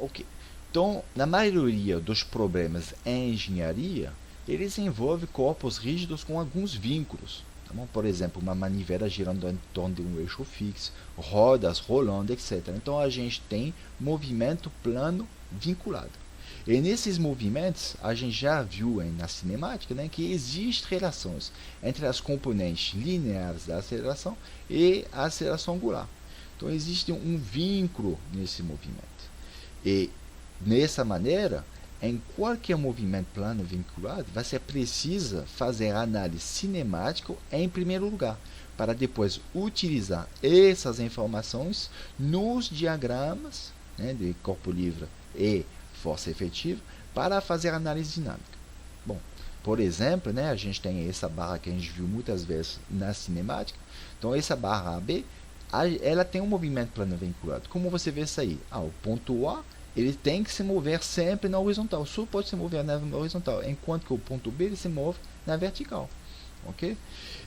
Ok. Então, na maioria dos problemas em engenharia, eles envolvem corpos rígidos com alguns vínculos. Tá bom? Por exemplo, uma manivela girando em torno de um eixo fixo, rodas rolando, etc. Então, a gente tem movimento plano vinculado. E nesses movimentos, a gente já viu na cinemática, né, que existem relações entre as componentes lineares da aceleração e a aceleração angular. Então, existe um vínculo nesse movimento. E, dessa maneira, em qualquer movimento plano vinculado, você precisa fazer análise cinemática em primeiro lugar, para depois utilizar essas informações nos diagramas, né, de corpo livre e força efetiva para fazer análise dinâmica. Bom, por exemplo, né, a gente tem essa barra que a gente viu muitas vezes na cinemática. Então, essa barra AB, ela tem um movimento plano vinculado. Como você vê isso aí? O ponto A ele tem que se mover sempre na horizontal. Só pode se mover na horizontal, enquanto que o ponto B ele se move na vertical. Ok?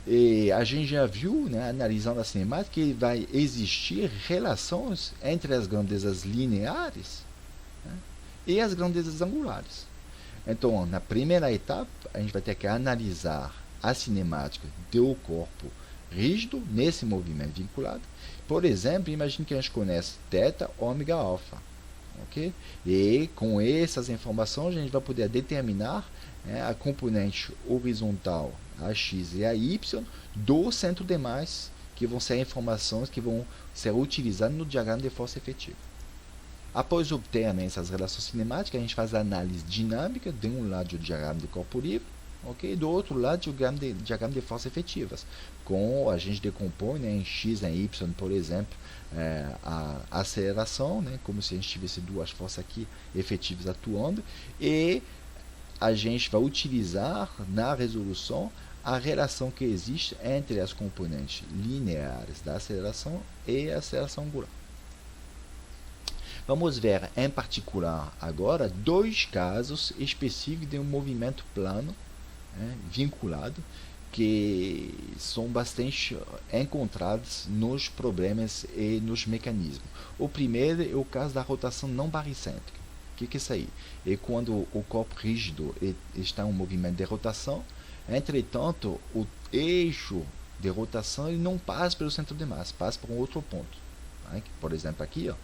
E a gente já viu, né, analisando a cinemática, que vai existir relações entre as grandezas lineares, né, e as grandezas angulares. Então, na primeira etapa, a gente vai ter que analisar a cinemática do corpo rígido nesse movimento vinculado. Por exemplo, imagine que a gente conhece θ, ômega, alfa. Okay? E com essas informações a gente vai poder determinar, né, a componente horizontal, a x e a y, do centro de massa, que vão ser informações que vão ser utilizadas no diagrama de força efetiva. Após obter, né, essas relações cinemáticas, a gente faz a análise dinâmica, de um lado o diagrama de corpo livre, okay? Do outro lado o diagrama de forças efetivas, com a gente decompõe, né, em x e em y, por exemplo, a aceleração, né, como se a gente tivesse duas forças aqui efetivas atuando, e a gente vai utilizar na resolução a relação que existe entre as componentes lineares da aceleração e a aceleração angular. Vamos ver em particular agora dois casos específicos de um movimento plano, né, vinculado, que são bastante encontrados nos problemas e nos mecanismos. O primeiro é o caso da rotação não baricêntrica. O que é isso aí? É quando o corpo rígido está em um movimento de rotação, entretanto, o eixo de rotação ele não passa pelo centro de massa, passa por um outro ponto. Por exemplo, aqui, ó,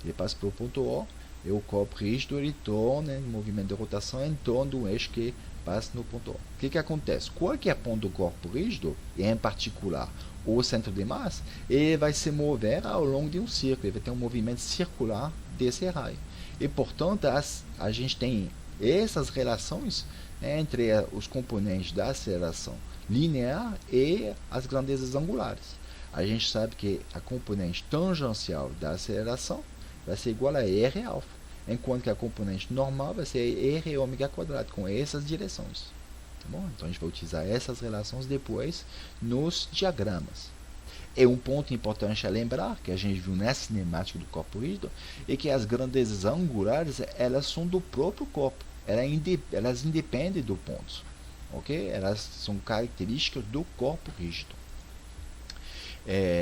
ele passa pelo ponto O, e o corpo rígido ele torna, em movimento de rotação, em torno do eixo que passa no ponto O. O que acontece? Qualquer ponto do corpo rígido, e em particular o centro de massa, ele vai se mover ao longo de um círculo, ele vai ter um movimento circular desse raio. E, portanto, a gente tem essas relações entre os componentes da aceleração linear e as grandezas angulares. A gente sabe que a componente tangencial da aceleração vai ser igual a R alfa, enquanto que a componente normal vai ser R ômega quadrado, com essas direções. Tá bom? Então, a gente vai utilizar essas relações depois nos diagramas. E um ponto importante a lembrar, que a gente viu na cinemática do corpo rígido, é que as grandezas angulares, elas são do próprio corpo. Elas independem do ponto. Ok? Elas são características do corpo rígido.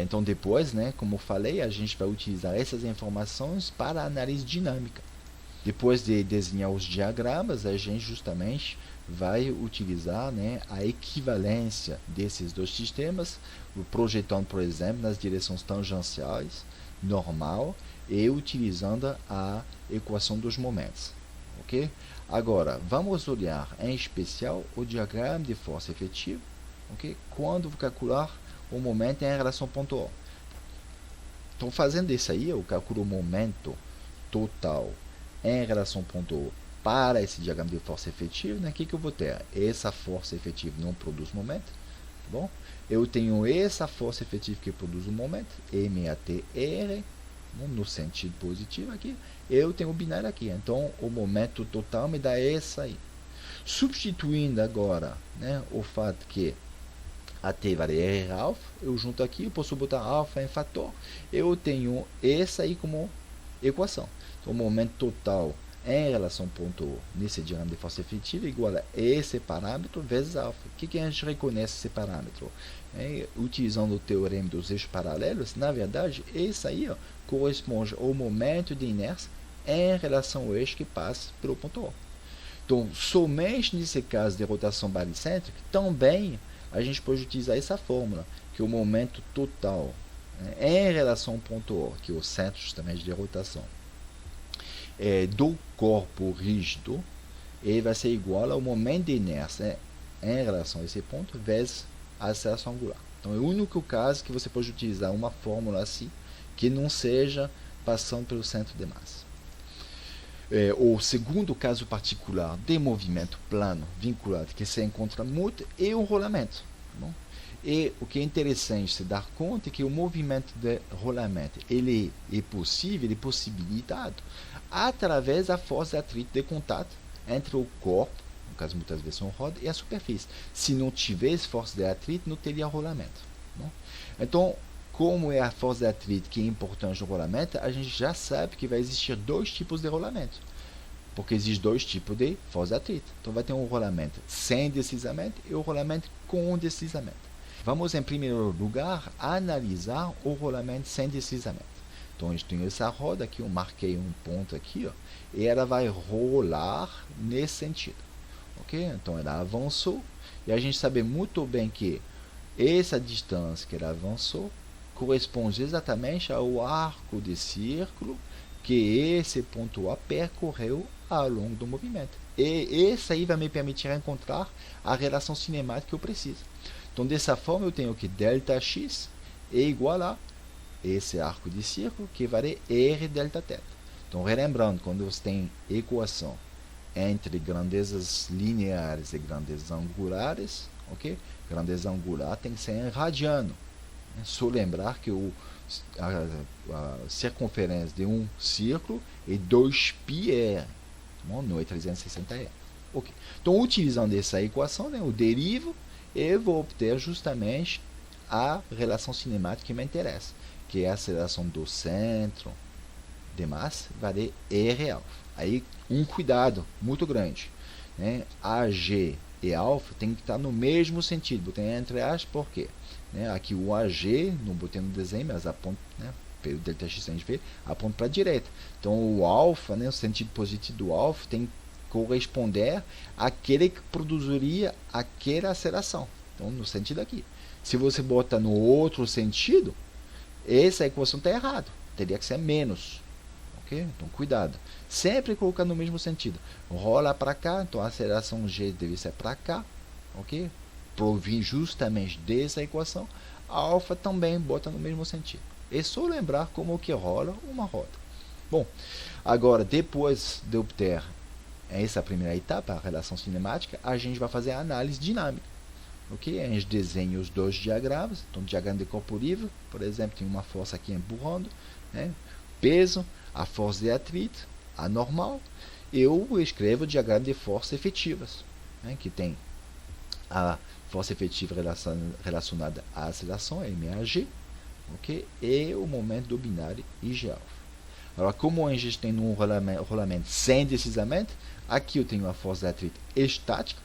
Então, depois, né, como eu falei, a gente vai utilizar essas informações para a análise dinâmica. Depois de desenhar os diagramas, a gente justamente vai utilizar, né, a equivalência desses dois sistemas, projetando, por exemplo, nas direções tangenciais, normal, e utilizando a equação dos momentos. Ok? Agora, vamos olhar em especial o diagrama de força efetiva, ok? Quando calcular o momento em relação ao ponto O. Então, fazendo isso aí, eu calculo o momento total em relação ao ponto O para esse diagrama de força efetiva, né? O que eu vou ter? Essa força efetiva não produz momento, tá bom? Eu tenho essa força efetiva que produz o momento, MATR, no sentido positivo aqui. Eu tenho o binário aqui, então o momento total me dá essa aí. Substituindo agora, né, o fato que a T vale R alfa, eu junto aqui, eu posso botar alfa em fator, eu tenho essa aí como equação. Então, o momento total em relação ao ponto O nesse diagrama de força efetiva é igual a esse parâmetro vezes alfa. O que a gente reconhece esse parâmetro? Utilizando o teorema dos eixos paralelos, na verdade, esse aí, ó, corresponde ao momento de inércia em relação ao eixo que passa pelo ponto O. Então, somente nesse caso de rotação baricêntrica, também a gente pode utilizar essa fórmula, que é o momento total, né, em relação ao ponto O, que é o centro justamente de rotação, do corpo rígido, ele vai ser igual ao momento de inércia, né, em relação a esse ponto, vezes a aceleração angular. Então, é o único caso que você pode utilizar uma fórmula assim, que não seja passando pelo centro de massa. O segundo caso particular de movimento plano vinculado que se encontra muito é o rolamento. Tá bom? E o que é interessante se dar conta é que o movimento de rolamento ele é possível, ele é possibilitado através da força de atrito de contato entre o corpo, no caso muitas vezes são roda, e a superfície. Se não tivesse força de atrito, não teria rolamento. Tá bom? Então, como é a força de atrito que é importante no rolamento, a gente já sabe que vai existir dois tipos de rolamento. Porque existem dois tipos de força de atrito. Então vai ter um rolamento sem deslizamento e o rolamento com deslizamento. Vamos, em primeiro lugar, analisar o rolamento sem deslizamento. Então, a gente tem essa roda aqui, eu marquei um ponto aqui, ó, e ela vai rolar nesse sentido. Ok? Então, ela avançou, e a gente sabe muito bem que essa distância que ela avançou corresponde exatamente ao arco de círculo que esse ponto A percorreu ao longo do movimento. E esse aí vai me permitir encontrar a relação cinemática que eu preciso. Então, dessa forma, eu tenho que ΔX é igual a esse arco de círculo que vale R delta θ. Então, relembrando, quando você tem equação entre grandezas lineares e grandezas angulares, ok? Grandeza angular tem que ser em radiano. Só lembrar que a circunferência de um círculo é 2πr, não é 360r. Okay. Então, utilizando essa equação, né, eu derivo e vou obter justamente a relação cinemática que me interessa, que é a aceleração do centro de massa, vale R alfa. Aí, um cuidado muito grande. Né? AG e alfa tem que estar no mesmo sentido. Botei entre aspas, por quê? Né? Aqui o AG, não botei no desenho, mas aponta, né, pelo ΔX a gente vê, aponta para a direita. Então o alfa, né, o sentido positivo do alfa, tem que corresponder àquele que produziria aquela aceleração. Então, no sentido aqui. Se você bota no outro sentido, essa equação está errada. Teria que ser menos. Ok? Então, cuidado. Sempre colocar no mesmo sentido. Rola para cá, então a aceleração G deve ser para cá. Ok? Provém justamente dessa equação. A alfa também bota no mesmo sentido. É só lembrar como que rola uma roda. Bom, agora, depois de obter essa primeira etapa, a relação cinemática, a gente vai fazer a análise dinâmica. Ok? A gente desenha os dois diagramas. Então, diagrama de corpo livre, por exemplo, tem uma força aqui empurrando, né? Peso, a força de atrito, a normal. Eu escrevo o diagrama de forças efetivas, né? Que tem a força efetiva relacionada à aceleração, MAG, ok? E o momento do binário IG alfa. Agora, como a gente tem um rolamento sem deslizamento, aqui eu tenho a força de atrito estática,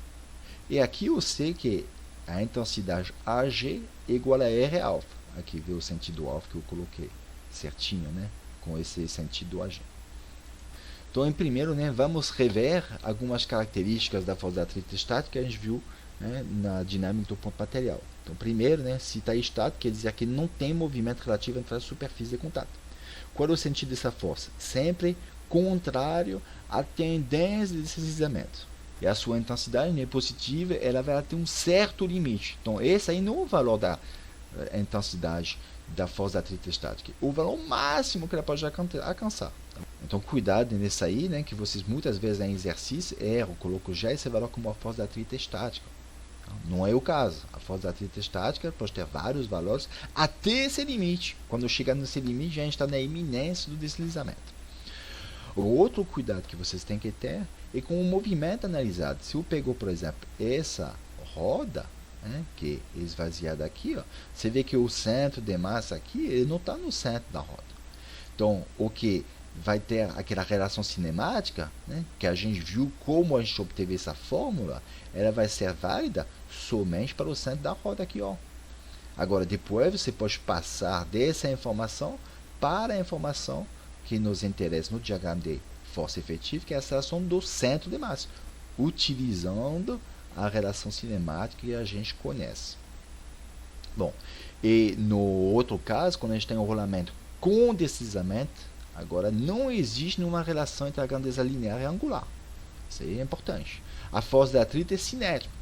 e aqui eu sei que a intensidade AG é igual a R alfa. Aqui vê o sentido alfa que eu coloquei certinho, né? Com esse sentido AG. Então, em primeiro, né, vamos rever algumas características da força de atrito estática que a gente viu, né, na dinâmica do ponto material. Então, primeiro, né, se está estático, quer dizer que não tem movimento relativo entre as superfícies de contato. Qual é o sentido dessa força? Sempre contrário à tendência de deslizamento. E a sua intensidade, né, positiva, ela vai ter um certo limite. Então, esse aí não é o valor da intensidade da força de atrito estática, o valor máximo que ela pode alcançar. Então, cuidado nisso aí, né, que vocês muitas vezes em exercício erram, colocam já esse valor como a força de atrito estática. Não é o caso. A força de atrito estática pode ter vários valores até esse limite. Quando chegar nesse limite, a gente está na iminência do deslizamento. O outro cuidado que vocês têm que ter é com o movimento analisado. Se eu pego, por exemplo, essa roda, né, que é esvaziada aqui, ó, você vê que o centro de massa aqui ele não está no centro da roda. Então, o que vai ter aquela relação cinemática, né, que a gente viu como a gente obteve essa fórmula, ela vai ser válida somente para o centro da roda aqui, ó. Agora, depois você pode passar dessa informação para a informação que nos interessa no diagrama de força efetiva, que é a aceleração do centro de massa, utilizando a relação cinemática que a gente conhece. Bom, e no outro caso, quando a gente tem um rolamento com deslizamento, agora não existe nenhuma relação entre a grandeza linear e angular. Isso aí é importante. A força de atrito é cinética.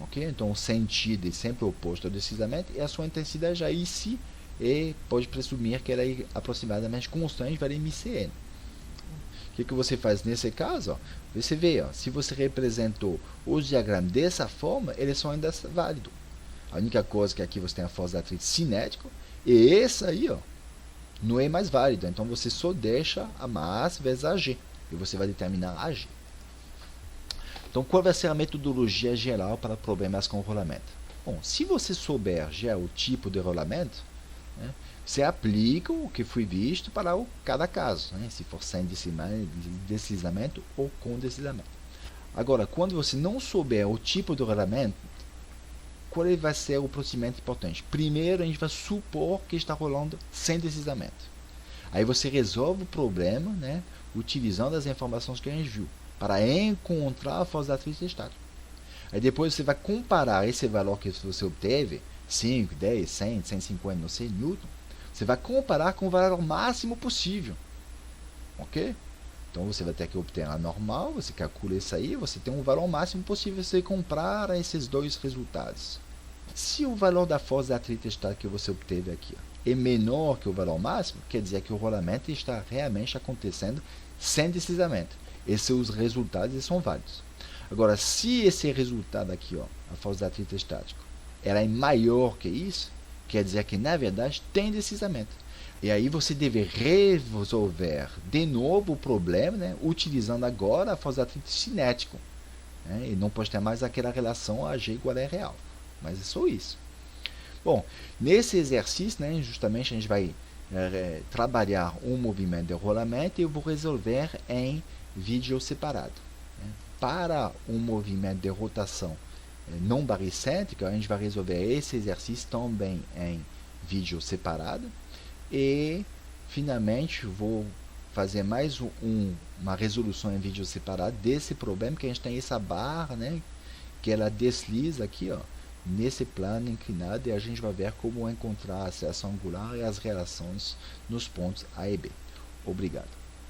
Okay? Então o sentido é sempre oposto ao deslizamento e a sua intensidade aí se pode presumir que ela é aproximadamente constante para MCN. O que você faz nesse caso? Ó, você vê, ó, se você representou os diagramas dessa forma, eles são ainda válidos. A única coisa que aqui você tem a força de atrito cinética e esse aí, ó, não é mais válido. Então você só deixa a massa vezes a G e você vai determinar a G. Então, qual vai ser a metodologia geral para problemas com rolamento? Bom, se você souber já o tipo de rolamento, né, você aplica o que foi visto para cada caso, né, se for sem deslizamento ou com deslizamento. Agora, quando você não souber o tipo de rolamento, qual vai ser o procedimento importante? Primeiro, a gente vai supor que está rolando sem deslizamento. Aí você resolve o problema, né, utilizando as informações que a gente viu, para encontrar a força de atrito estático. Aí depois você vai comparar esse valor que você obteve, 5, 10, 100, 150, não sei, newton, você vai comparar com o valor máximo possível. Ok? Então você vai ter que obter a normal, você calcula isso aí, você tem um valor máximo possível, você compara esses dois resultados. Se o valor da força de atrito estático que você obteve aqui é menor que o valor máximo, quer dizer que o rolamento está realmente acontecendo sem deslizamento. Esses resultados são válidos. Agora, se esse resultado aqui, ó, a força de atrito estático, ela é maior que isso, quer dizer que na verdade tem deslizamento. E aí você deve resolver de novo o problema, né, utilizando agora a força de atrito cinético. Né, e não pode ter mais aquela relação AG igual a real. Mas é só isso. Bom, nesse exercício, né, justamente a gente vai trabalhar um movimento de rolamento e eu vou resolver em vídeo separado. Né. Para um movimento de rotação não baricêntrica, a gente vai resolver esse exercício também em vídeo separado. E, finalmente, vou fazer mais uma resolução em vídeo separado desse problema, que a gente tem essa barra, né, que ela desliza aqui, ó, nesse plano inclinado, e a gente vai ver como encontrar a aceleração angular e as relações nos pontos A e B. Obrigado.